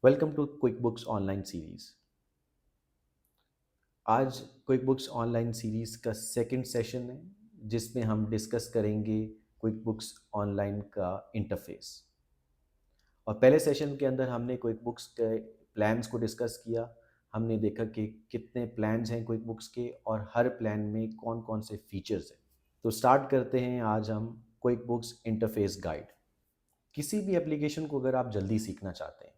Welcome to QuickBooks online series. आज QuickBooks online series का second session है जिसमें हम डिस्कस करेंगे क्विक बुक्स ऑनलाइन का इंटरफेस। और पहले सेशन के अंदर हमने क्विक बुक्स के प्लान्स को डिस्कस किया। हमने देखा कि कितने प्लान्स हैं क्विक बुक्स के और हर प्लान में कौन कौन से फीचर्स हैं। तो स्टार्ट करते हैं आज हम क्विक बुक्स इंटरफेस गाइड। किसी भी एप्लीकेशन को अगर आप जल्दी सीखना चाहते हैं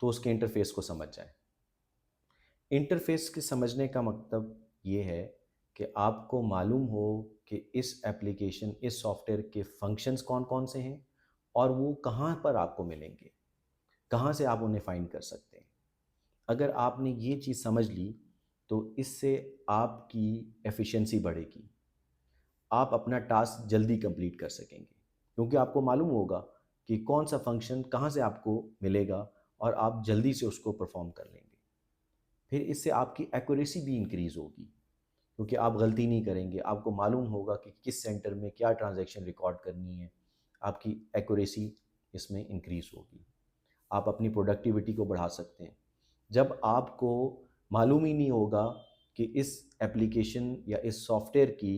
तो उसके इंटरफेस को समझ जाएं। इंटरफेस के समझने का मतलब ये है कि आपको मालूम हो कि इस एप्लीकेशन इस सॉफ्टवेयर के फंक्शंस कौन कौन से हैं और वो कहाँ पर आपको मिलेंगे, कहाँ से आप उन्हें फाइंड कर सकते हैं। अगर आपने ये चीज़ समझ ली तो इससे आपकी एफिशिएंसी बढ़ेगी, आप अपना टास्क जल्दी कंप्लीट कर सकेंगे क्योंकि आपको मालूम होगा कि कौन सा फंक्शन कहाँ से आपको मिलेगा और आप जल्दी से उसको परफॉर्म कर लेंगे। फिर इससे आपकी एक्यूरेसी भी इंक्रीज़ होगी क्योंकि आप गलती नहीं करेंगे, आपको मालूम होगा कि किस सेंटर में क्या ट्रांजैक्शन रिकॉर्ड करनी है। आपकी एक्यूरेसी इसमें इंक्रीज़ होगी, आप अपनी प्रोडक्टिविटी को बढ़ा सकते हैं। जब आपको मालूम ही नहीं होगा कि इस एप्लीकेशन या इस सॉफ्टवेयर की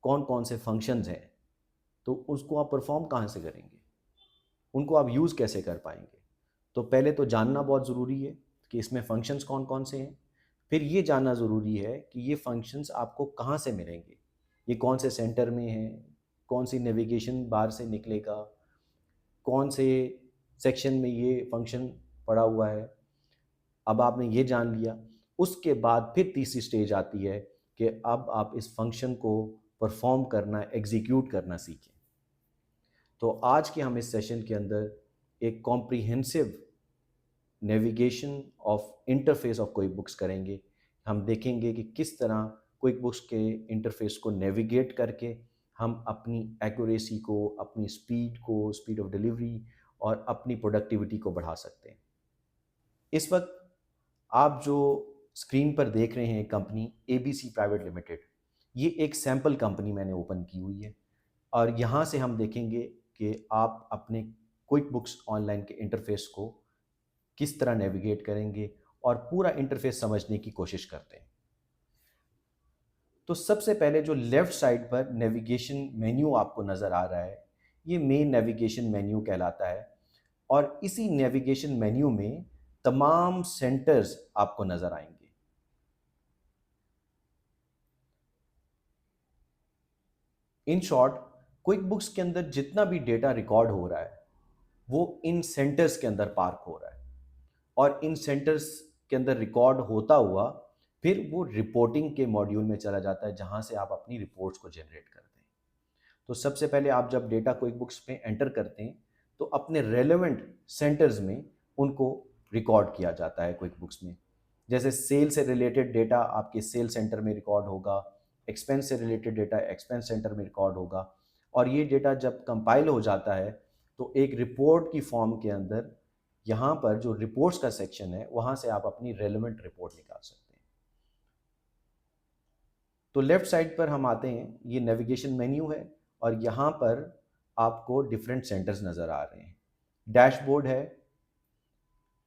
कौन कौन से फंक्शंस हैं तो उसको आप परफॉर्म कहाँ से करेंगे, उनको आप यूज़ कैसे कर पाएंगे। तो पहले तो जानना बहुत ज़रूरी है कि इसमें फंक्शंस कौन कौन से हैं। फिर ये जानना ज़रूरी है कि ये फंक्शंस आपको कहाँ से मिलेंगे, ये कौन से सेंटर में है, कौन सी नेविगेशन बार से निकलेगा, कौन से सेक्शन में ये फंक्शन पड़ा हुआ है। अब आपने ये जान लिया, उसके बाद फिर तीसरी स्टेज आती है कि अब आप इस फंक्शन को परफॉर्म करना, एग्जीक्यूट करना सीखें। तो आज के हम इस सेशन के अंदर एक comprehensive navigation of interface of quick books करेंगे। हम देखेंगे कि किस तरह क्विक बुक्स के इंटरफेस को नेविगेट करके हम अपनी एक्यूरेसी को, अपनी स्पीड को, स्पीड ऑफ डिलीवरी और अपनी प्रोडक्टिविटी को बढ़ा सकते हैं। इस वक्त आप जो स्क्रीन पर देख रहे हैं कंपनी एबीसी प्राइवेट लिमिटेड, ये एक सैम्पल कंपनी मैंने ओपन की हुई है और यहाँ से हम देखेंगे कि आप अपने क्विक बुक्स ऑनलाइन के इंटरफेस को किस तरह नेविगेट करेंगे और पूरा इंटरफेस समझने की कोशिश करते हैं। तो सबसे पहले जो लेफ्ट साइड पर नेविगेशन मेन्यू आपको नज़र आ रहा है, ये मेन नेविगेशन मेन्यू कहलाता है और इसी नेविगेशन मेन्यू में तमाम सेंटर्स आपको नज़र आएंगे। इन शॉर्ट, क्विक बुक्स के अंदर जितना भी डेटा रिकॉर्ड हो रहा है वो इन सेंटर्स के अंदर पार्क हो रहा है और इन सेंटर्स के अंदर रिकॉर्ड होता हुआ फिर वो रिपोर्टिंग के मॉड्यूल में चला जाता है जहां से आप अपनी रिपोर्ट्स को जनरेट करते हैं। तो सबसे पहले आप जब डेटा क्विक बुक्स में एंटर करते हैं तो अपने रेलेवेंट सेंटर्स में उनको रिकॉर्ड किया जाता है क्विक बुक्स में। जैसे सेल से रिलेटेड डेटा आपके सेल सेंटर में रिकॉर्ड होगा, एक्सपेंस से रिलेटेड डेटा एक्सपेंस सेंटर में रिकॉर्ड होगा और ये डेटा जब कंपाइल हो जाता है तो एक रिपोर्ट की फॉर्म के अंदर यहाँ पर जो रिपोर्ट्स का सेक्शन है वहाँ से आप अपनी रेलेवेंट रिपोर्ट निकाल सकते हैं। तो लेफ्ट साइड पर हम आते हैं, ये नेविगेशन मेन्यू है और यहाँ पर आपको डिफरेंट सेंटर्स नज़र आ रहे हैं। डैशबोर्ड है,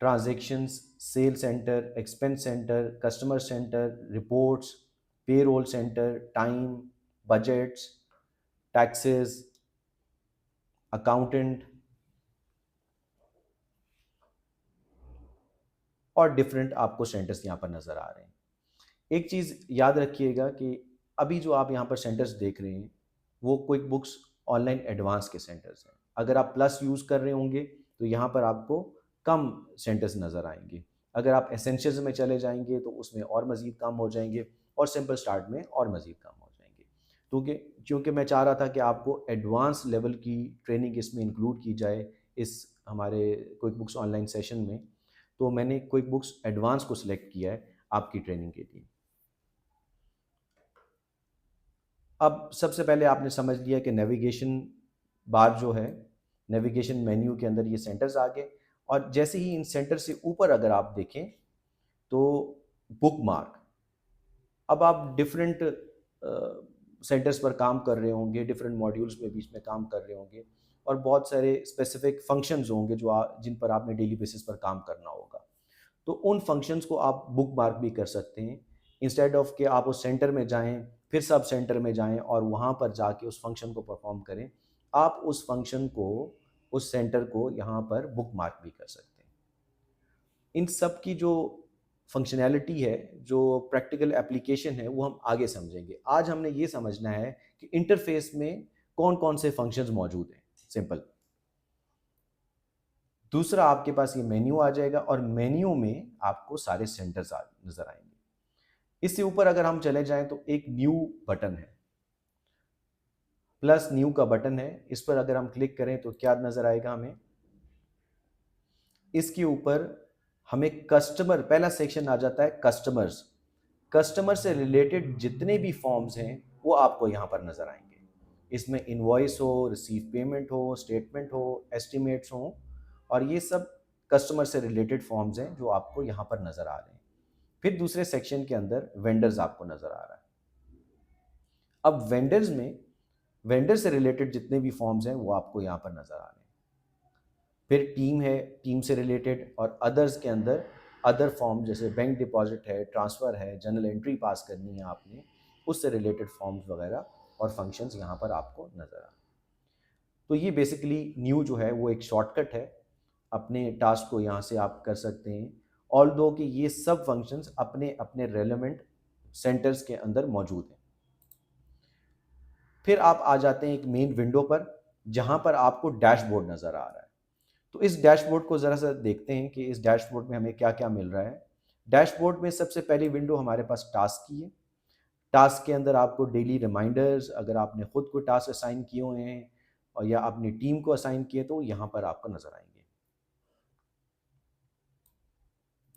transactions, sale centre, expense centre, customer centre, reports, payroll centre, time, budgets, taxes, accountant और डिफरेंट आपको सेंटर्स यहाँ पर नज़र आ रहे हैं। एक चीज़ याद रखिएगा कि अभी जो आप यहाँ पर सेंटर्स देख रहे हैं वो क्विक बुक्स ऑनलाइन एडवांस के सेंटर्स हैं। अगर आप प्लस यूज़ कर रहे होंगे तो यहाँ पर आपको कम सेंटर्स नज़र आएंगे। अगर आप एसेंशियल्स में चले जाएंगे तो उसमें और मज़ीद कम हो जाएंगे और सिंपल स्टार्ट में और मज़ीद कम हो जाएंगे। क्योंकि क्योंकि मैं चाह रहा था कि आपको एडवांस लेवल की ट्रेनिंग इसमें इंक्लूड की जाए इस हमारे क्विक बुक्स ऑनलाइन सेशन में, तो मैंने क्विक बुक्स एडवांस को सिलेक्ट किया है आपकी ट्रेनिंग के लिए। अब सबसे पहले आपने समझ लिया कि नेविगेशन बार जो है, नेविगेशन मेन्यू के अंदर ये सेंटर्स आ गए और जैसे ही इन सेंटर से ऊपर अगर आप देखें तो बुक मार्क, अब आप डिफरेंट सेंटर्स पर काम कर रहे होंगे, डिफरेंट मॉड्यूल्स में बीच में काम कर रहे होंगे और बहुत सारे स्पेसिफिक फंक्शंस होंगे जिन पर आपने डेली बेसिस पर काम करना होगा। तो उन फंक्शंस को आप बुक मार्क भी कर सकते हैं, इंस्टेड ऑफ कि आप उस सेंटर में जाएं, फिर सब सेंटर में जाएं और वहाँ पर जाके उस फंक्शन को परफॉर्म करें। आप उस फंक्शन को, उस सेंटर को यहाँ पर बुक मार्क भी कर सकते हैं। इन सब की जो फंक्शनैलिटी है, जो प्रैक्टिकल एप्लीकेशन है, वो हम आगे समझेंगे। आज हमने ये समझना है कि इंटरफेस में कौन कौन से फंक्शंस मौजूद हैं। सिंपल। दूसरा, आपके पास ये मेन्यू आ जाएगा और मेन्यू में आपको सारे सेंटर्स नजर आएंगे। इससे ऊपर अगर हम चले जाएं तो एक न्यू बटन है, प्लस न्यू का बटन है। इस पर अगर हम क्लिक करें तो क्या नजर आएगा हमें? इसके ऊपर हमें कस्टमर, पहला सेक्शन आ जाता है कस्टमर्स। कस्टमर से रिलेटेड जितने भी फॉर्म्स हैं वो आपको यहाँ पर नजर आएंगे। इसमें इनवॉइस हो, रिसीव पेमेंट हो, स्टेटमेंट हो, एस्टिमेट्स हो, और ये सब कस्टमर से रिलेटेड फॉर्म्स हैं जो आपको यहाँ पर नजर आ रहे हैं। फिर दूसरे सेक्शन के अंदर वेंडर्स आपको नजर आ रहा है। अब वेंडर्स में वेंडर से रिलेटेड जितने भी फॉर्म्स हैं वो आपको यहाँ पर नजर आ रहे हैं। फिर टीम है, टीम से रिलेटेड, और अदर्स के अंदर अदर फॉर्म जैसे बैंक डिपॉजिट है, ट्रांसफ़र है, जनरल एंट्री पास करनी है आपने, उससे रिलेटेड फॉर्म्स वगैरह और फंक्शंस यहाँ पर आपको नज़र आ। तो ये बेसिकली न्यू जो है वो एक शॉर्टकट है, अपने टास्क को यहाँ से आप कर सकते हैं। ऑल दो कि ये सब फंक्शंस अपने अपने रेलेवेंट सेंटर्स के अंदर मौजूद हैं। फिर आप आ जाते हैं एक मेन विंडो पर, जहाँ पर आपको डैशबोर्ड नज़र आ रहा है। तो इस डैशबोर्ड को ज़रा सा देखते हैं कि इस डैशबोर्ड में हमें क्या क्या मिल रहा है। डैशबोर्ड में सबसे पहली विंडो हमारे पास टास्क की है। टास्क के अंदर आपको डेली रिमाइंडर्स, अगर आपने खुद को टास्क असाइन किए हुए हैं और या अपनी टीम को असाइन किए तो यहाँ पर आपको नज़र आएंगे।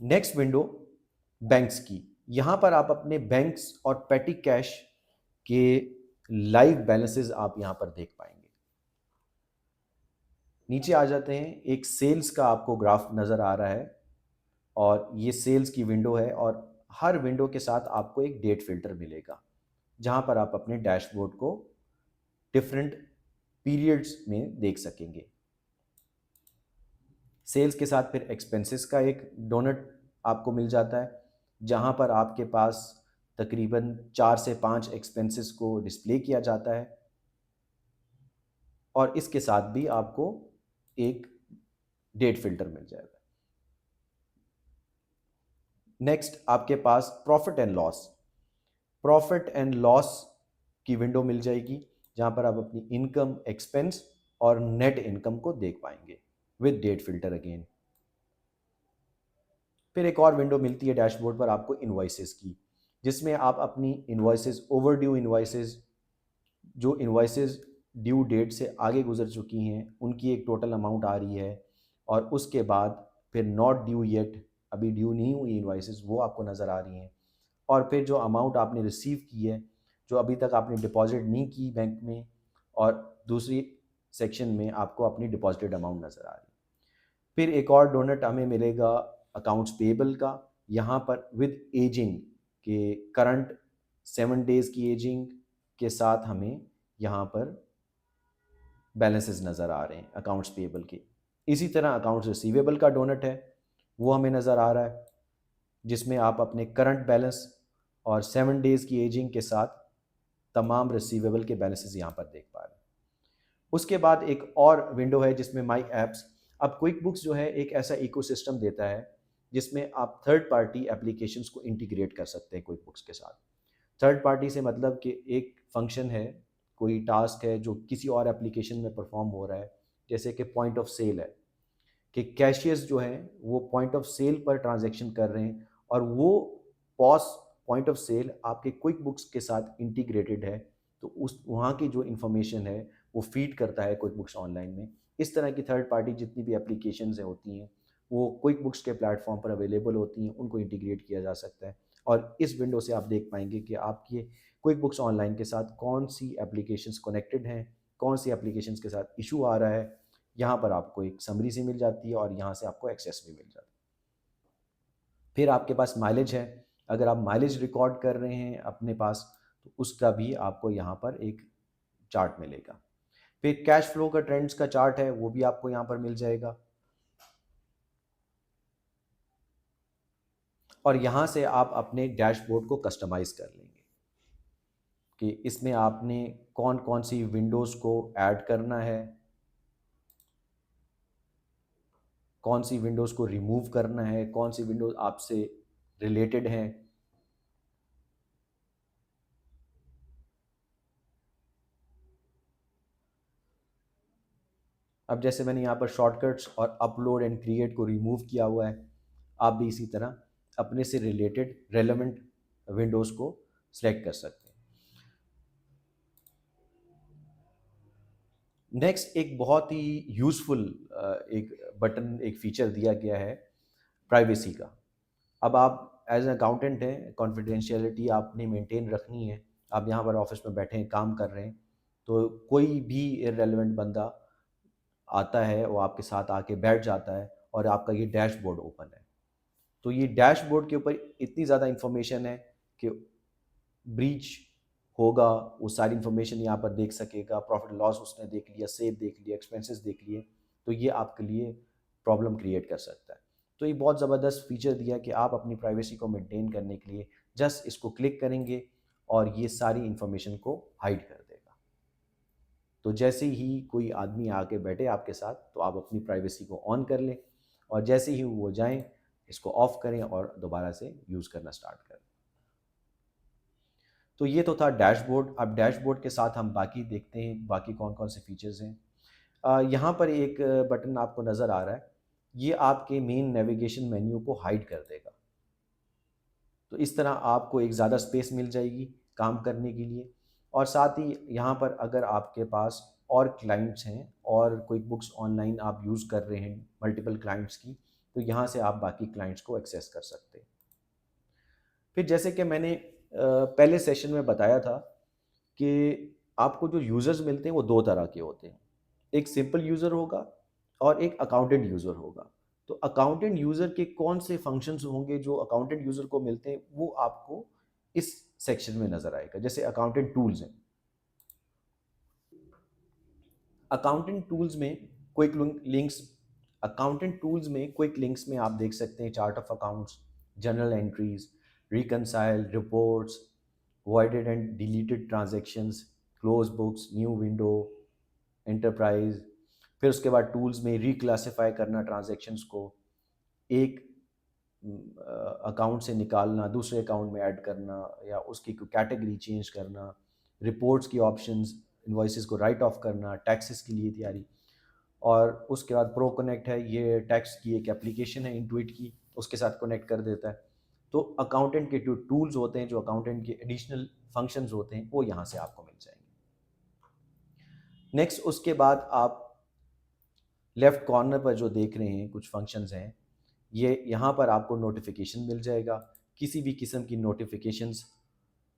नेक्स्ट विंडो बैंक्स की। यहाँ पर आप अपने बैंक्स और पेटी कैश के लाइव बैलेंसेस आप यहाँ पर देख पाएंगे। नीचे आ जाते हैं, एक सेल्स का आपको ग्राफ नज़र आ रहा है और ये सेल्स की विंडो है, और हर विंडो के साथ आपको एक डेट फिल्टर मिलेगा जहां पर आप अपने डैशबोर्ड को डिफरेंट पीरियड्स में देख सकेंगे। सेल्स के साथ फिर एक्सपेंसेस का एक डोनट आपको मिल जाता है, जहां पर आपके पास तकरीबन 4 से 5 एक्सपेंसेस को डिस्प्ले किया जाता है, और इसके साथ भी आपको एक डेट फिल्टर मिल जाएगा। नेक्स्ट आपके पास profit and loss. Profit and loss की विंडो मिल जाएगी, जहां पर आप अपनी इनकम, एक्सपेंस और नेट इनकम को देख पाएंगे विद डेट फिल्टर अगेन। फिर एक और विंडो मिलती है डैशबोर्ड पर आपको इनवॉइसेस की, जिसमें आप अपनी इनवॉइसेस, ओवर ड्यू इनवॉइसेस, जो इनवॉइसेस ड्यू डेट से आगे गुजर चुकी हैं, उनकी एक टोटल अमाउंट आ रही है, और उसके बाद फिर नॉट ड्यू येट, अभी ड्यू नहीं हुई इनवॉइसेस, वो आपको नज़र आ रही हैं। और फिर जो अमाउंट आपने रिसीव की है, जो अभी तक आपने डिपॉजिट नहीं की बैंक में, और दूसरी सेक्शन में आपको अपनी डिपॉजिटेड अमाउंट नज़र आ रही है। फिर एक और डोनट हमें मिलेगा अकाउंट्स पेबल का, यहाँ पर विद एजिंग के करंट 7 डेज़ की एजिंग के साथ हमें यहाँ पर बैलेंसेस नज़र आ रहे हैं अकाउंट्स पेबल के। इसी तरह अकाउंट्स रिसीवेबल का डोनट है, वो हमें नज़र आ रहा है, जिसमें आप अपने करंट बैलेंस और 7 डेज़ की एजिंग के साथ तमाम रिसीवेबल के बैलेंसेस यहाँ पर देख पा रहे हैं। उसके बाद एक और विंडो है जिसमें माई एप्स। अब क्विक बुक्स जो है एक ऐसा इकोसिस्टम देता है जिसमें आप थर्ड पार्टी एप्लीकेशंस को इंटीग्रेट कर सकते हैं क्विक बुक्स के साथ। थर्ड पार्टी से मतलब कि एक फंक्शन है, कोई टास्क है जो किसी और एप्लीकेशन में परफॉर्म हो रहा है, जैसे कि पॉइंट ऑफ सेल है, कि कैशियर्स जो हैं वो पॉइंट ऑफ सेल पर ट्रांजैक्शन कर रहे हैं, और वो पॉस पॉइंट ऑफ सेल आपके क्विक बुक्स के साथ इंटीग्रेटेड है, तो उस वहाँ की जो इन्फॉर्मेशन है वो फीड करता है क्विक बुक्स ऑनलाइन में। इस तरह की थर्ड पार्टी जितनी भी एप्लीकेशंस होती हैं वो क्विक बुक्स के प्लेटफॉर्म पर अवेलेबल होती हैं, उनको इंटीग्रेट किया जा सकता है। और इस विंडो से आप देख पाएंगे कि आपके क्विक बुक्स ऑनलाइन के साथ कौन सी एप्लीकेशंस कनेक्टेड हैं, कौन सी एप्लीकेशंस के साथ इशू आ रहा है। यहाँ पर आपको एक समरी सी मिल जाती है और यहाँ से आपको एक्सेस भी मिल जाता है। फिर आपके पास माइलेज है, अगर आप माइलेज रिकॉर्ड कर रहे हैं अपने पास तो उसका भी आपको यहाँ पर एक चार्ट मिलेगा। फिर कैश फ्लो का ट्रेंड्स का चार्ट है, वो भी आपको यहाँ पर मिल जाएगा। और यहाँ से आप अपने डैशबोर्ड को कस्टमाइज़ कर लेंगे कि इसमें आपने कौन कौन सी विंडोज़ को ऐड करना है, कौन सी विंडोज़ को रिमूव करना है, कौन सी विंडोज़ आपसे रिलेटेड हैं। अब जैसे मैंने यहाँ पर शॉर्टकट्स और अपलोड एंड क्रिएट को रिमूव किया हुआ है, आप भी इसी तरह अपने से रिलेटेड रेलेवेंट विंडोज़ को सिलेक्ट कर सकते हैं। नेक्स्ट एक बहुत ही यूज़फुल एक बटन, एक फ़ीचर दिया गया है प्राइवेसी का। अब आप एज एन अकाउंटेंट हैं, कॉन्फिडेंशियलिटी आपने मेंटेन रखनी है। आप यहाँ पर ऑफिस में बैठे हैं, काम कर रहे हैं, तो कोई भी इररेलेवेंट बंदा आता है, वो आपके साथ आके बैठ जाता है और आपका ये डैशबोर्ड ओपन है। तो ये डैशबोर्ड के ऊपर इतनी ज़्यादा इन्फॉर्मेशन है कि ब्रीच होगा, वो सारी इन्फॉर्मेशन यहाँ पर देख सकेगा, प्रॉफिट लॉस उसने देख लिया, सेव देख लिया, एक्सपेंसेस देख लिए, तो ये आपके लिए प्रॉब्लम क्रिएट कर सकता है। तो ये बहुत ज़बरदस्त फीचर दिया कि आप अपनी प्राइवेसी को मेंटेन करने के लिए जस्ट इसको क्लिक करेंगे और ये सारी इन्फॉर्मेशन को हाइड कर देगा। तो जैसे ही कोई आदमी आके बैठे आपके साथ, तो आप अपनी प्राइवेसी को ऑन कर लें और जैसे ही वो जाएँ, इसको ऑफ़ करें और दोबारा से यूज़ करना स्टार्ट करें। तो ये तो था डैशबोर्ड। अब डैशबोर्ड के साथ हम बाकी देखते हैं, बाकी कौन-कौन से फीचर्स हैं। यहाँ पर एक बटन आपको नज़र आ रहा है, ये आपके मेन नेविगेशन मेन्यू को हाइड कर देगा। तो इस तरह आपको एक ज़्यादा स्पेस मिल जाएगी काम करने के लिए, और साथ ही यहाँ पर अगर आपके पास और क्लाइंट्स हैं और क्विक बुक्स ऑनलाइन आप यूज़ कर रहे हैं मल्टीपल क्लाइंट्स की, तो यहाँ से आप बाकी क्लाइंट्स को एक्सेस कर सकते हैं। फिर जैसे कि मैंने पहले सेशन में बताया था कि आपको जो यूज़र्स मिलते हैं वो 2 तरह के होते हैं। एक सिंपल यूज़र होगा और एक अकाउंटेंट यूज़र होगा। तो अकाउंटेंट यूज़र के कौन से फंक्शंस होंगे जो अकाउंटेंट यूज़र को मिलते हैं, वो आपको इस सेक्शन में नज़र आएगा। जैसे अकाउंटेंट टूल्स हैं। अकाउंटेंट टूल्स में क्विक लिंक्स अकाउंटेंट टूल्स में क्विक लिंक्स में आप देख सकते हैं chart of accounts, journal entries, reconcile reports, voided and deleted transactions, close books, new window, enterprise. फिर उसके बाद टूल्स में रिक्लासिफाई करना ट्रांजैक्शंस को, एक अकाउंट से निकालना, दूसरे अकाउंट में ऐड करना, या उसकी कैटेगरी चेंज करना, रिपोर्ट्स की ऑप्शंस, इन्वॉइसेस को राइट ऑफ करना, टैक्सेस के लिए तैयारी। और उसके बाद प्रो कनेक्ट है, ये टैक्स की एक एप्लीकेशन है इंटुइट की, उसके साथ कनेक्ट कर देता है। तो अकाउंटेंट के जो टूल्स होते हैं, जो अकाउंटेंट के एडिशनल फंक्शंस होते हैं, वो यहाँ से आपको मिल जाएंगे। नेक्स्ट उसके बाद आप लेफ़्ट कॉर्नर पर जो देख रहे हैं कुछ फंक्शंस हैं, ये यहाँ पर आपको नोटिफिकेशन मिल जाएगा। किसी भी किस्म की नोटिफिकेशंस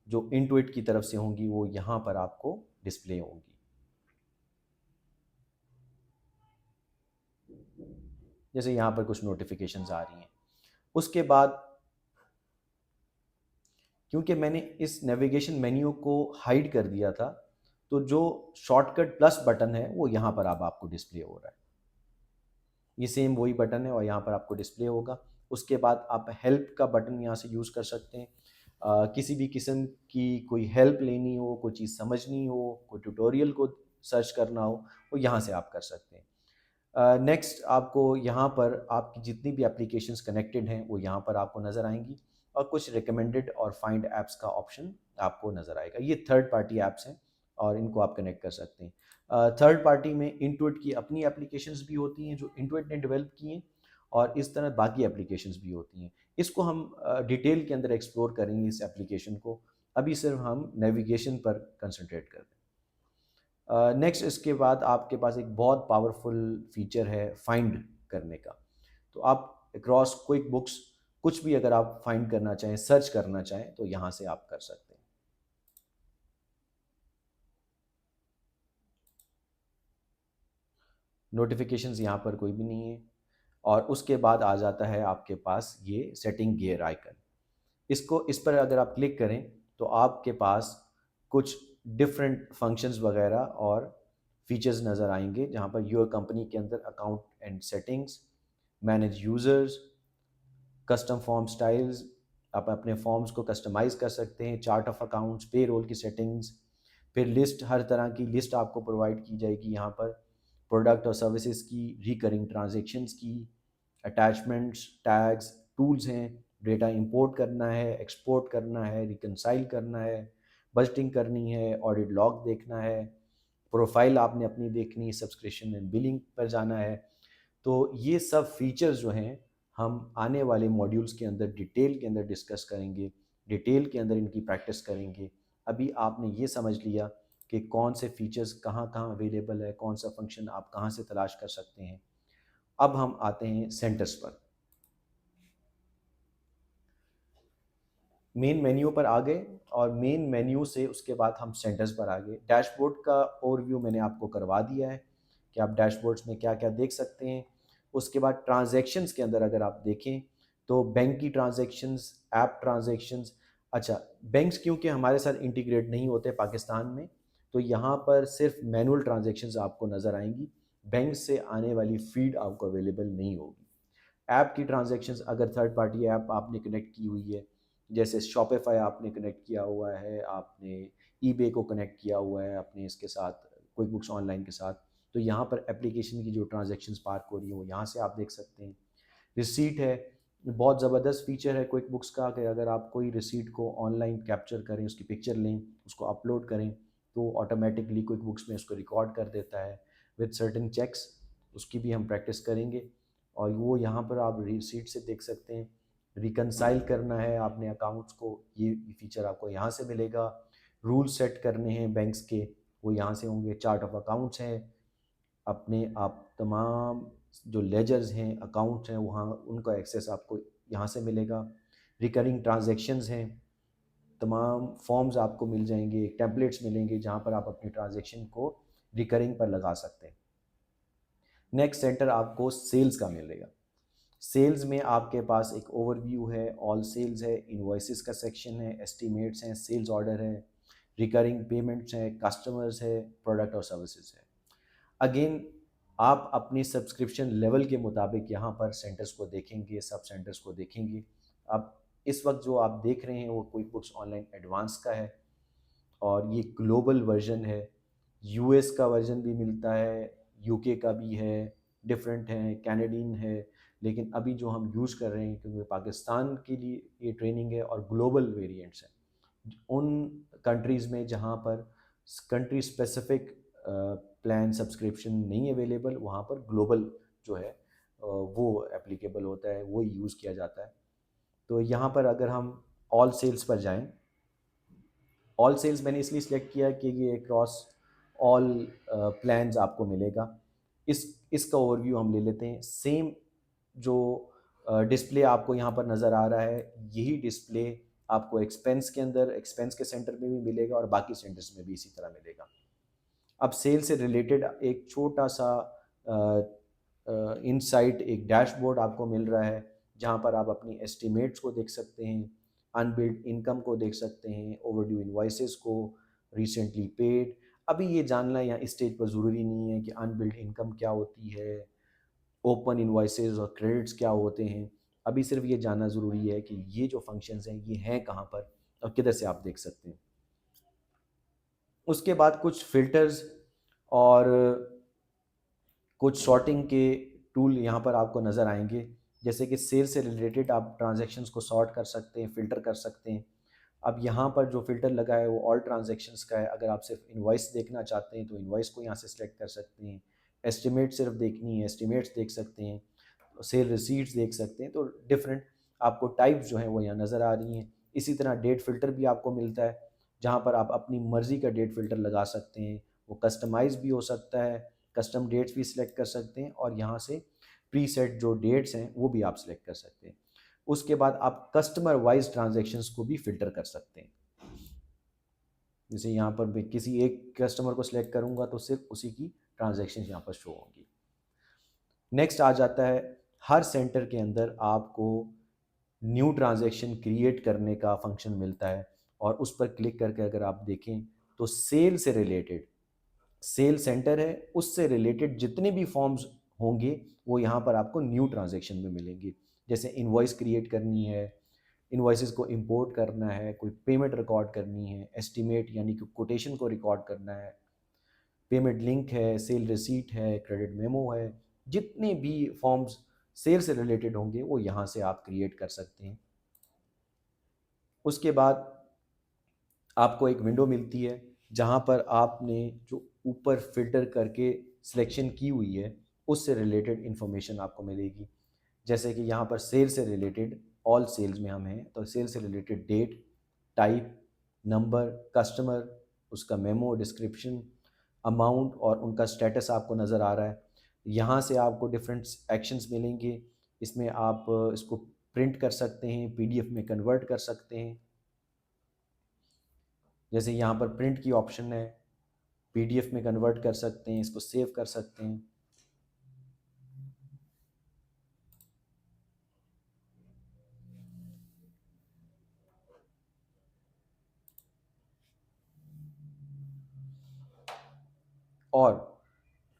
जो इंटुइट की तरफ से होंगी, वो यहाँ पर आपको डिस्प्ले होंगी। जैसे यहाँ पर कुछ नोटिफिकेशंस आ रही हैं। उसके बाद क्योंकि मैंने इस नेविगेशन मेन्यू को हाइड कर दिया था, तो जो शॉर्टकट प्लस बटन है वो यहाँ पर अब आपको डिस्प्ले हो रहा है। ये सेम वही बटन है और यहाँ पर आपको डिस्प्ले होगा। उसके बाद आप हेल्प का बटन यहाँ से यूज़ कर सकते हैं। किसी भी किस्म की कोई हेल्प लेनी हो, कोई चीज़ समझनी हो, कोई ट्यूटोरियल को सर्च करना हो, वो यहाँ से आप कर सकते हैं। नेक्स्ट आपको यहाँ पर आपकी जितनी भी एप्लीकेशंस कनेक्टेड हैं वो यहाँ पर आपको नज़र आएंगी, और कुछ रिकमेंडेड और फाइंड ऐप्स का ऑप्शन आपको नज़र आएगा। ये थर्ड पार्टी ऐप्स हैं और इनको आप कनेक्ट कर सकते हैं। थर्ड पार्टी में इंटुइट की अपनी एप्लीकेशंस भी होती हैं जो इंटुइट ने डेवलप की हैं, और इस तरह बाकी एप्लीकेशंस भी होती हैं। इसको हम डिटेल के अंदर एक्सप्लोर करेंगे इस एप्लीकेशन को। अभी सिर्फ हम नेविगेशन पर कंसंट्रेट कर रहे हैं। नेक्स्ट इसके बाद आपके पास एक बहुत पावरफुल फीचर है फाइंड करने का। तो आप अक्रॉस क्विक बुक्स कुछ भी अगर आप फाइंड करना चाहें, सर्च करना चाहें, तो यहाँ से आप कर सकते हैं। नोटिफिकेशंस यहाँ पर कोई भी नहीं है। और उसके बाद आ जाता है आपके पास ये सेटिंग गियर आइकन। इस पर अगर आप क्लिक करें तो आपके पास कुछ डिफरेंट फंक्शंस वगैरह और फीचर्स नज़र आएंगे, जहाँ पर योर कंपनी के अंदर account and settings, manage users, custom form styles, आप अपने फॉर्म्स को कस्टमाइज़ कर सकते हैं, चार्ट ऑफ अकाउंट्स, पे रोल की सेटिंग्स, फिर लिस्ट, हर तरह की लिस्ट आपको प्रोवाइड की जाएगी यहाँ पर, प्रोडक्ट और सर्विसेज की, रिकरिंग ट्रांजेक्शन्स की, अटैचमेंट्स, टैग्स, टूल्स हैं, डेटा इंपोर्ट करना है, एक्सपोर्ट करना है, रिकनसाइल करना है, बजटिंग करनी है, ऑडिट लॉग देखना है, प्रोफाइल आपने अपनी देखनी है, सब्सक्रिप्शन एंड बिलिंग पर जाना है। तो ये सब फीचर्स जो हैं हम आने वाले मॉड्यूल्स के अंदर डिटेल के अंदर डिस्कस करेंगे, डिटेल के अंदर इनकी प्रैक्टिस करेंगे। अभी आपने ये समझ लिया कि कौन से फीचर्स कहाँ कहाँ अवेलेबल है, कौन सा फंक्शन आप कहाँ से तलाश कर सकते हैं। अब हम आते हैं सेंटर्स पर। मेन मेन्यू पर आ गए और मेन मेन्यू से उसके बाद हम सेंटर्स पर आ गए। डैशबोर्ड का ओवरव्यू मैंने आपको करवा दिया है कि आप डैशबोर्ड्स में क्या क्या देख सकते हैं। उसके बाद ट्रांजैक्शंस के अंदर अगर आप देखें तो बैंक की ट्रांजैक्शंस, ऐप ट्रांजैक्शंस। अच्छा, बैंक्स क्योंकि हमारे साथ इंटीग्रेट नहीं होते पाकिस्तान में, तो यहाँ पर सिर्फ मैनुअल ट्रांजैक्शंस आपको नज़र आएंगी, बैंक से आने वाली फीड आपको अवेलेबल नहीं होगी। ऐप की ट्रांजैक्शंस, अगर थर्ड पार्टी ऐप आपने कनेक्ट की हुई है, जैसे शॉपिफाई आपने कनेक्ट किया हुआ है, आपने ईबे को कनेक्ट किया हुआ है अपने इसके साथ, क्विक बुक्स ऑनलाइन के साथ, तो यहाँ पर एप्लीकेशन की जो ट्रांजैक्शंस पार्क हो रही है वो यहाँ से आप देख सकते हैं। रिसीट है, बहुत ज़बरदस्त फीचर है क्विक बुक्स का कि अगर आप कोई रिसीट को ऑनलाइन कैप्चर करें, उसकी पिक्चर लें, उसको अपलोड करें, तो ऑटोमेटिकली क्विक बुक्स में उसको रिकॉर्ड कर देता है विद सर्टेन चेक्स। उसकी भी हम प्रैक्टिस करेंगे और वो यहाँ पर आप रिसीट से देख सकते हैं। रिकनसाइल करना है आपने अकाउंट्स को, ये फीचर आपको यहाँ से मिलेगा। रूल सेट करने हैं बैंक्स के, वो यहाँ से होंगे। चार्ट ऑफ अकाउंट्स हैं, अपने आप तमाम जो लेजर्स हैं, अकाउंट्स हैं, वहाँ उनका एक्सेस आपको यहाँ से मिलेगा। रिकरिंग ट्रांजैक्शंस हैं, तमाम फॉर्म्स आपको मिल जाएंगे, टेम्पलेट्स मिलेंगे जहाँ पर आप अपनी ट्रांजैक्शन को रिकरिंग पर लगा सकते हैं। नेक्स्ट सेंटर आपको सेल्स का मिलेगा। सेल्स में आपके पास एक ओवरव्यू है, ऑल सेल्स है, इनवॉइसेस का सेक्शन है, एस्टीमेट्स हैं, सेल्स ऑर्डर है, रिकरिंग पेमेंट्स हैं, कस्टमर्स है, प्रोडक्ट और सर्विसेज है। अगेन आप अपनी सब्सक्रिप्शन लेवल के मुताबिक यहाँ पर सेंटर्स को देखेंगे, सब सेंटर्स को देखेंगे। अब इस वक्त जो आप देख रहे हैं वो क्विक बुक्स ऑनलाइन एडवांस का है और ये ग्लोबल वर्जन है। यूएस का वर्जन भी मिलता है, यूके का भी है, डिफरेंट है, कैनेडियन है, लेकिन अभी जो हम यूज़ कर रहे हैं क्योंकि पाकिस्तान के लिए ये ट्रेनिंग है और ग्लोबल वेरिएंट्स हैं उन कंट्रीज़ में जहाँ पर कंट्री स्पेसिफिक प्लान सब्सक्रिप्शन नहीं अवेलेबल, वहाँ पर ग्लोबल जो है वो एप्लीकेबल होता है, वो यूज़ किया जाता है। तो यहाँ पर अगर हम ऑल सेल्स पर जाएं, ऑल सेल्स मैंने इसलिए सिलेक्ट किया कि ये क्रॉस ऑल प्लान्स आपको मिलेगा। इसका ओवरव्यू हम ले लेते हैं। सेम जो डिस्प्ले आपको यहाँ पर नज़र आ रहा है, यही डिस्प्ले आपको एक्सपेंस के अंदर, एक्सपेंस के सेंटर में भी मिलेगा और बाकी सेंटर्स में भी इसी तरह मिलेगा। अब सेल से रिलेटेड एक छोटा सा इनसाइट, एक डैशबोर्ड आपको मिल रहा है जहाँ पर आप अपनी एस्टिमेट्स को देख सकते हैं, अनबिल्ड इनकम को देख सकते हैं, ओवरड्यू इनवॉइसेस को, रिसेंटली पेड। अभी ये जानना यहाँ इस स्टेज पर ज़रूरी नहीं है कि अनबिल्ड इनकम क्या होती है, ओपन इनवॉइसेस और क्रेडिट्स क्या होते हैं। अभी सिर्फ ये जानना ज़रूरी है कि ये जो फंक्शंस हैं ये हैं कहाँ पर और किधर से आप देख सकते हैं। उसके बाद कुछ फ़िल्टर्स और कुछ सॉर्टिंग के टूल यहाँ पर आपको नज़र आएंगे, जैसे कि सेल से रिलेटेड आप ट्रांजैक्शंस को सॉर्ट कर सकते हैं, फ़िल्टर कर सकते हैं। अब यहाँ पर जो फ़िल्टर लगा है वो ऑल ट्रांजैक्शंस का है। अगर आप सिर्फ इनवॉइस देखना चाहते हैं तो इनवॉइस को यहाँ से सिलेक्ट कर सकते हैं। एस्टिमेट सिर्फ देखनी है, एस्टिमेट्स देख सकते हैं, सेल रिसीट्स देख सकते हैं। तो डिफरेंट आपको टाइप्स जो हैं वो यहाँ नज़र आ रही हैं। इसी तरह डेट फ़िल्टर भी आपको मिलता है जहाँ पर आप अपनी मर्ज़ी का डेट फ़िल्टर लगा सकते हैं। वो कस्टमाइज़ भी हो सकता है, कस्टम डेट्स भी सिलेक्ट कर सकते हैं और यहाँ से प्रीसेट जो डेट्स हैं वो भी आप सिलेक्ट कर सकते हैं। उसके बाद आप कस्टमर वाइज ट्रांजैक्शंस को भी फ़िल्टर कर सकते हैं। जैसे यहाँ पर मैं किसी एक कस्टमर को सिलेक्ट करूँगा तो सिर्फ उसी की ट्रांजैक्शंस यहाँ पर शो होंगी। नेक्स्ट आ जाता है, हर सेंटर के अंदर आपको न्यू ट्रांजैक्शन क्रिएट करने का फंक्शन मिलता है और उस पर क्लिक करके अगर आप देखें तो सेल से रिलेटेड सेल सेंटर है उससे रिलेटेड जितने भी फॉर्म्स होंगे वो यहाँ पर आपको न्यू ट्रांजैक्शन में मिलेंगे। जैसे इनवॉइस क्रिएट करनी है, इनवॉइसेस को इंपोर्ट करना है, कोई पेमेंट रिकॉर्ड करनी है, एस्टिमेट यानी कि कोटेशन को रिकॉर्ड करना है, पेमेंट लिंक है, सेल रिसीट है, क्रेडिट मेमो है, जितने भी फॉर्म्स सेल से रिलेटेड होंगे वो यहाँ से आप क्रिएट कर सकते हैं। उसके बाद आपको एक विंडो मिलती है जहाँ पर आपने जो ऊपर फिल्टर करके सिलेक्शन की हुई है उससे रिलेटेड इन्फॉर्मेशन आपको मिलेगी। जैसे कि यहाँ पर सेल से रिलेटेड, ऑल सेल्स में हम हैं तो सेल से related date, type, number, customer, उसका मेमो, डिस्क्रिप्शन, अमाउंट और उनका स्टेटस आपको नज़र आ रहा है। यहाँ से आपको डिफरेंट एक्शंस मिलेंगे। इसमें आप इसको प्रिंट कर सकते हैं, पीडीएफ में कन्वर्ट कर सकते हैं। जैसे यहाँ पर प्रिंट की ऑप्शन है, पीडीएफ में कन्वर्ट कर सकते हैं, इसको सेव कर सकते हैं। और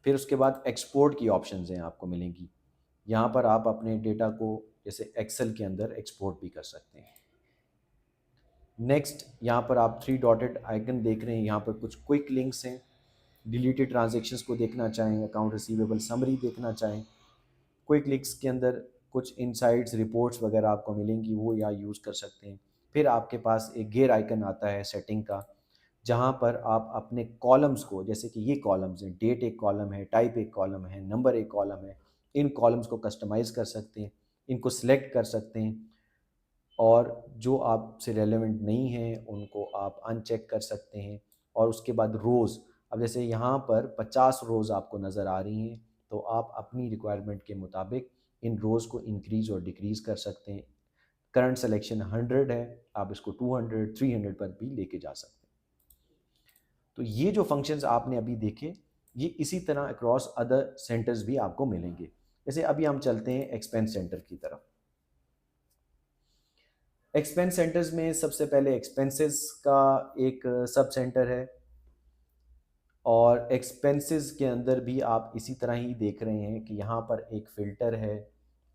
फिर उसके बाद एक्सपोर्ट की ऑप्शंस हैं आपको मिलेंगी। यहाँ पर आप अपने डेटा को जैसे एक्सेल के अंदर एक्सपोर्ट भी कर सकते हैं। नेक्स्ट यहाँ पर आप 3 डॉटेड आइकन देख रहे हैं, यहाँ पर कुछ क्विक लिंक्स हैं। डिलीटेड ट्रांजेक्शन्स को देखना चाहें, अकाउंट रिसीवेबल समरी देखना चाहें, क्विक लिंक्स के अंदर कुछ इनसाइट्स रिपोर्ट्स वगैरह आपको मिलेंगी, वो या यूज़ कर सकते हैं। फिर आपके पास एक गियर आइकन आता है सेटिंग का, जहाँ पर आप अपने कॉलम्स को, जैसे कि ये कॉलम्स हैं, डेट एक कॉलम है, टाइप एक कॉलम है, नंबर एक कॉलम है, इन कॉलम्स को कस्टमाइज़ कर सकते हैं, इनको सिलेक्ट कर सकते हैं और जो आपसे रेलेवेंट नहीं हैं उनको आप अनचेक कर सकते हैं। और उसके बाद रोज़, अब जैसे यहाँ पर 50 रोज़ आपको नज़र आ रही हैं तो आप अपनी रिक्वायरमेंट के मुताबिक इन रोज़ को इंक्रीज़ और डिक्रीज़ कर सकते हैं। करंट सिलेक्शन 100 है, आप इसको 200 300 पर भी लेके जा सकते हैं। तो ये जो फंक्शंस आपने अभी देखे, ये इसी तरह अक्रॉस अदर सेंटर्स भी आपको मिलेंगे। जैसे अभी हम चलते हैं एक्सपेंस सेंटर की तरफ। एक्सपेंस सेंटर्स में सबसे पहले एक्सपेंसेस का एक सब सेंटर है और एक्सपेंसेस के अंदर भी आप इसी तरह ही देख रहे हैं कि यहाँ पर एक फ़िल्टर है,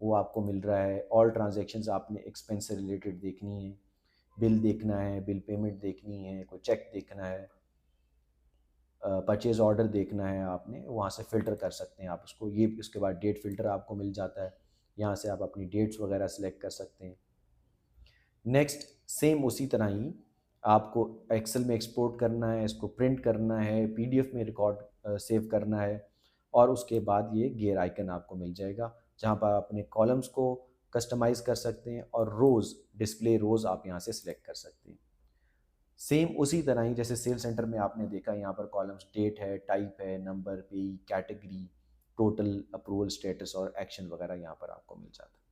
वो आपको मिल रहा है। ऑल ट्रांजैक्शंस आपने एक्सपेंस से रिलेटेड देखनी है, बिल देखना है, बिल पेमेंट देखनी है, कोई चेक देखना है, परचेज़ ऑर्डर देखना है, आपने वहाँ से फ़िल्टर कर सकते हैं आप उसको। ये उसके बाद डेट फ़िल्टर आपको मिल जाता है, यहाँ से आप अपनी डेट्स वगैरह सेलेक्ट कर सकते हैं। नेक्स्ट सेम उसी तरह ही आपको एक्सेल में एक्सपोर्ट करना है, इसको प्रिंट करना है, पीडीएफ में रिकॉर्ड सेव करना है और उसके बाद ये गियर आइकन आपको मिल जाएगा जहाँ पर आप अपने कॉलम्स को कस्टमाइज़ कर सकते हैं और रोज़ डिस्प्ले रोज़ आप यहाँ से सिलेक्ट कर सकते हैं। सेम उसी तरह ही जैसे सेल सेंटर में आपने देखा, यहाँ पर कॉलम्स डेट है, टाइप है, नंबर, पे, कैटेगरी, टोटल, अप्रूवल स्टेटस और एक्शन वगैरह यहाँ पर आपको मिल जाता है।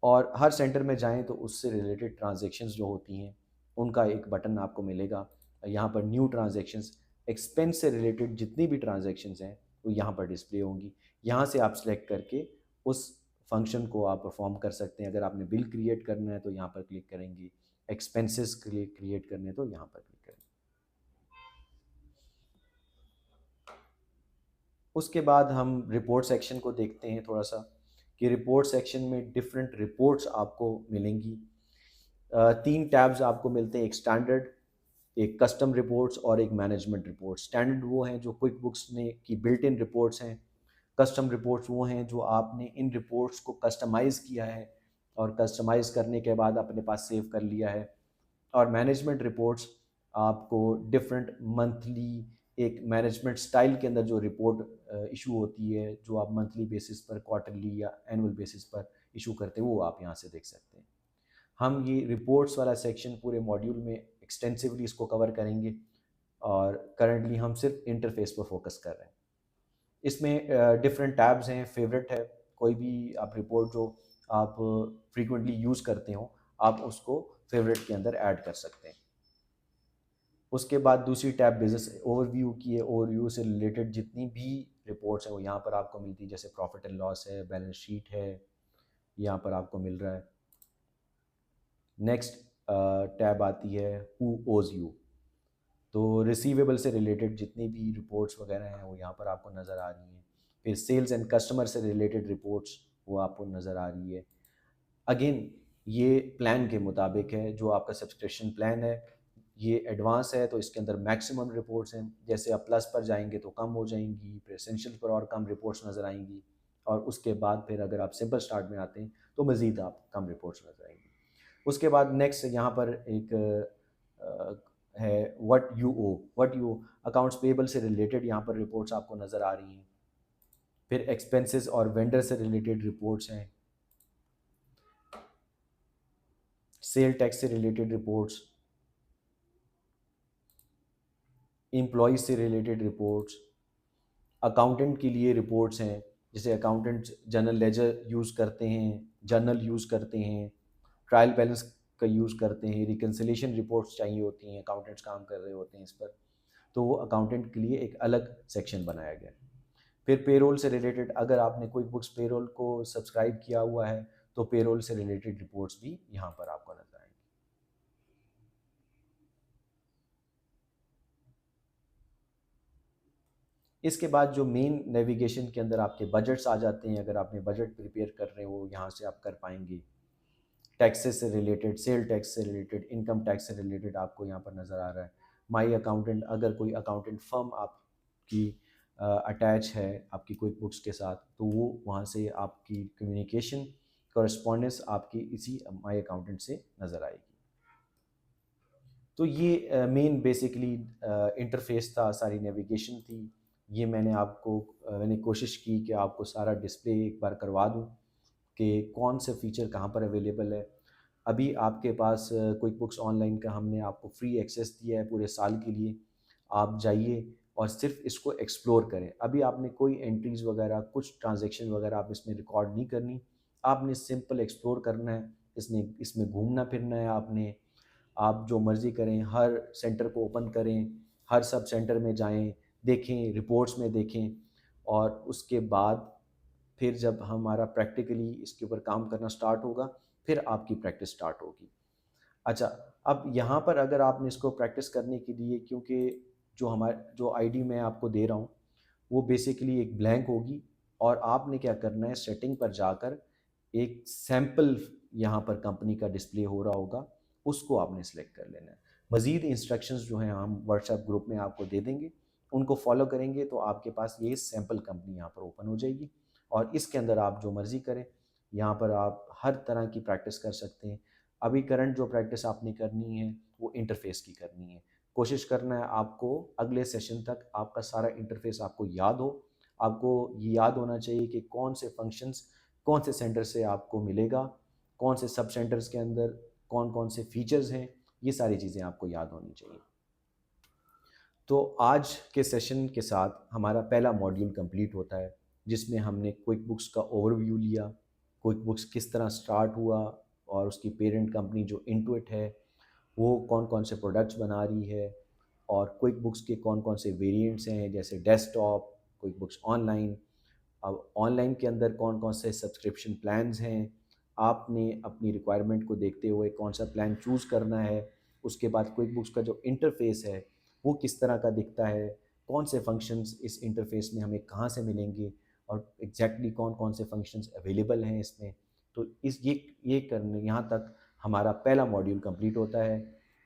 और हर सेंटर में जाएँ तो उससे रिलेटेड ट्रांज़ैक्शंस जो होती हैं, उनका एक बटन आपको मिलेगा। यहाँ पर न्यू ट्रांज़ैक्शंस, एक्सपेंस से रिलेटेड जितनी भी ट्रांज़ैक्शंस हैं, वो यहाँ पर डिस्प्ले होंगी। यहाँ से आप सेलेक्ट करके उस फ़ंक्शन को आप परफ़ॉर्म कर सकते हैं। अगर आपने बिल क्रिएट करना है तो यहाँ पर क्लिक करेंगे, एक्सपेंसेस क्रिएट करने हैं तो यहाँ पर क्लिक करेंगे। उसके बाद हम रिपोर्ट सेक्शन को देखते हैं थोड़ा-सा, कि रिपोर्ट सेक्शन में डिफरेंट रिपोर्ट्स आपको मिलेंगी। 3 टैब्स आपको मिलते हैं, एक स्टैंडर्ड, एक कस्टम रिपोर्ट्स और एक मैनेजमेंट रिपोर्ट्स। स्टैंडर्ड वो हैं जो क्विक बुक्स ने की बिल्ट इन रिपोर्ट्स हैं। कस्टम रिपोर्ट्स वो हैं जो आपने इन रिपोर्ट्स को कस्टमाइज़ किया है और कस्टमाइज़ करने के बाद अपने पास सेव कर लिया है। और मैनेजमेंट रिपोर्ट्स आपको डिफरेंट मंथली एक मैनेजमेंट स्टाइल के अंदर जो रिपोर्ट इशू होती है, जो आप मंथली बेसिस पर, क्वार्टरली या एनुअल बेसिस पर इशू करते हैं, वो आप यहाँ से देख सकते हैं। हम ये रिपोर्ट्स वाला सेक्शन पूरे मॉड्यूल में एक्सटेंसिवली इसको कवर करेंगे और करंटली हम सिर्फ इंटरफेस पर फोकस कर रहे हैं। इसमें डिफरेंट टैब्स हैं, फेवरेट है, कोई भी आप रिपोर्ट जो आप फ्रीक्वेंटली यूज़ करते हो, आप उसको फेवरेट के अंदर ऐड कर सकते हैं। उसके बाद दूसरी टैब बिजनेस ओवरव्यू की है। ओवरव्यू से रिलेटेड जितनी भी रिपोर्ट्स हैं वो यहाँ पर आपको मिलती है, जैसे प्रॉफिट एंड लॉस है, बैलेंस शीट है, यहाँ पर आपको मिल रहा है। नेक्स्ट टैब आती है हु ओज यू। तो रिसीवेबल से रिलेटेड जितनी भी रिपोर्ट्स वगैरह हैं वो यहाँ पर आपको नज़र आ रही हैं। फिर सेल्स एंड कस्टमर से रिलेटेड रिपोर्ट्स वो आपको नज़र आ रही है। अगेन ये प्लान के मुताबिक है, जो आपका सब्सक्रिप्शन प्लान है ये एडवांस है तो इसके अंदर मैक्सिमम रिपोर्ट्स हैं। जैसे आप प्लस पर जाएंगे तो कम हो जाएंगी, फिर एसेंशियल पर और कम रिपोर्ट्स नज़र आएंगी, और उसके बाद फिर अगर आप सिंपल स्टार्ट में आते हैं तो मज़ीद आप कम रिपोर्ट्स नज़र आएंगी। उसके बाद नेक्स्ट यहाँ पर एक है व्हाट यू अकाउंट्स पेबल से रिलेटेड यहाँ पर रिपोर्ट्स आपको नज़र आ रही हैं। फिर एक्सपेंसेस और वेंडर से रिलेटेड रिपोर्ट्स हैं, सेल टैक्स से रिलेटेड रिपोर्ट्स, एम्प्लॉयज़ से रिलेटेड रिपोर्ट्स, अकाउंटेंट के लिए रिपोर्ट्स हैं, जैसे अकाउंटेंट जनरल लेजर यूज़ करते हैं, जर्नल यूज़ करते हैं, ट्रायल बैलेंस का यूज़ करते हैं, रिकन्सिलेशन रिपोर्ट्स चाहिए होती हैं, अकाउंटेंट्स काम कर रहे होते हैं इस पर, तो वो अकाउंटेंट के लिए एक अलग सेक्शन बनाया गया है। फिर पेरोल से रिलेटेड अगर आपने क्विक बुक्स पेरोल को सब्सक्राइब किया हुआ है तो पेरोल से रिलेटेड रिपोर्ट्स भी यहाँ पर आपको नजर आएंगी। इसके बाद जो मेन नेविगेशन के अंदर आपके बजट्स आ जाते हैं, अगर आपने बजट प्रिपेयर कर रहे हो यहाँ से आप कर पाएंगे। टैक्सेस से रिलेटेड, सेल टैक्स से रिलेटेड, इनकम टैक्स से रिलेटेड आपको यहाँ पर नज़र आ रहा है। माई अकाउंटेंट, अगर कोई अकाउंटेंट फर्म आपकी अटैच है आपकी क्विक बुक्स के साथ तो वो वहाँ से आपकी कम्युनिकेशन कॉरेस्पॉन्डेंस आपकी इसी माई अकाउंटेंट से नज़र आएगी। तो ये मेन बेसिकली इंटरफेस था, सारी नेविगेशन थी। ये मैंने कोशिश की कि आपको सारा डिस्प्ले एक बार करवा दूँ कि कौन से फ़ीचर कहाँ पर अवेलेबल है। अभी आपके पास क्विक बुक्स ऑनलाइन का हमने आपको फ्री एक्सेस दिया है पूरे साल के लिए। आप जाइए और सिर्फ इसको एक्सप्लोर करें। अभी आपने कोई एंट्रीज़ वगैरह, कुछ ट्रांजैक्शन वगैरह आप इसमें रिकॉर्ड नहीं करनी। आपने सिंपल एक्सप्लोर करना है, इसमें घूमना फिरना है आपने। आप जो मर्ज़ी करें, हर सेंटर को ओपन करें, हर सब सेंटर में जाएँ, देखें, रिपोर्ट्स में देखें, और उसके बाद फिर जब हमारा प्रैक्टिकली इसके ऊपर काम करना स्टार्ट होगा, फिर आपकी प्रैक्टिस स्टार्ट होगी। अच्छा, अब यहाँ पर अगर आपने इसको प्रैक्टिस करने के लिए, क्योंकि जो आईडी मैं आपको दे रहा हूँ, वो बेसिकली एक ब्लैंक होगी, और आपने क्या करना है, सेटिंग पर जाकर एक सैंपल यहाँ पर कंपनी का डिस्प्ले हो रहा होगा, उसको आपने सेलेक्ट कर लेना है। मज़ीद इंस्ट्रक्शंस जो हैं हम व्हाट्सएप ग्रुप में आपको दे देंगे, उनको फॉलो करेंगे तो आपके पास ये सैंपल कंपनी यहाँ पर ओपन हो जाएगी, और इसके अंदर आप जो मर्ज़ी करें, यहाँ पर आप हर तरह की प्रैक्टिस कर सकते हैं। अभी करंट जो प्रैक्टिस आपने करनी है वो इंटरफेस की करनी है। कोशिश करना है आपको अगले सेशन तक आपका सारा इंटरफेस आपको याद हो। आपको ये याद होना चाहिए कि कौन से फंक्शंस कौन से सेंटर से आपको मिलेगा, कौन से सब सेंटर्स के अंदर कौन कौन से फीचर्स हैं, ये सारी चीज़ें आपको याद होनी चाहिए। तो आज के सेशन के साथ हमारा पहला मॉड्यूल कंप्लीट होता है, जिसमें हमने क्विक बुक्स का ओवरव्यू लिया, क्विक बुक्स किस तरह स्टार्ट हुआ, और उसकी पेरेंट कंपनी जो इंटुइट है वो कौन कौन से प्रोडक्ट्स बना रही है, और क्विक बुक्स के कौन कौन से वेरिएंट्स हैं, जैसे डेस्कटॉप, क्विक बुक्स ऑनलाइन। अब ऑनलाइन के अंदर कौन कौन से सब्सक्रिप्शन प्लान्स हैं, आपने अपनी रिक्वायरमेंट को देखते हुए कौन सा प्लान चूज़ करना है। उसके बाद क्विक बुक्स का जो इंटरफेस है वो किस तरह का दिखता है, कौन से फंक्शंस इस इंटरफेस में हमें कहाँ से मिलेंगे, और एग्जैक्टली कौन कौन से फंक्शंस अवेलेबल हैं इसमें। तो इस ये करने यहाँ तक हमारा पहला मॉड्यूल कंप्लीट होता है।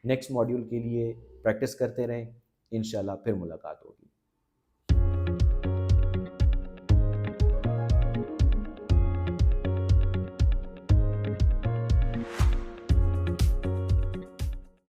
नेक्स्ट मॉड्यूल के लिए प्रैक्टिस करते रहें, इंशाल्लाह फिर मुलाकात होगी।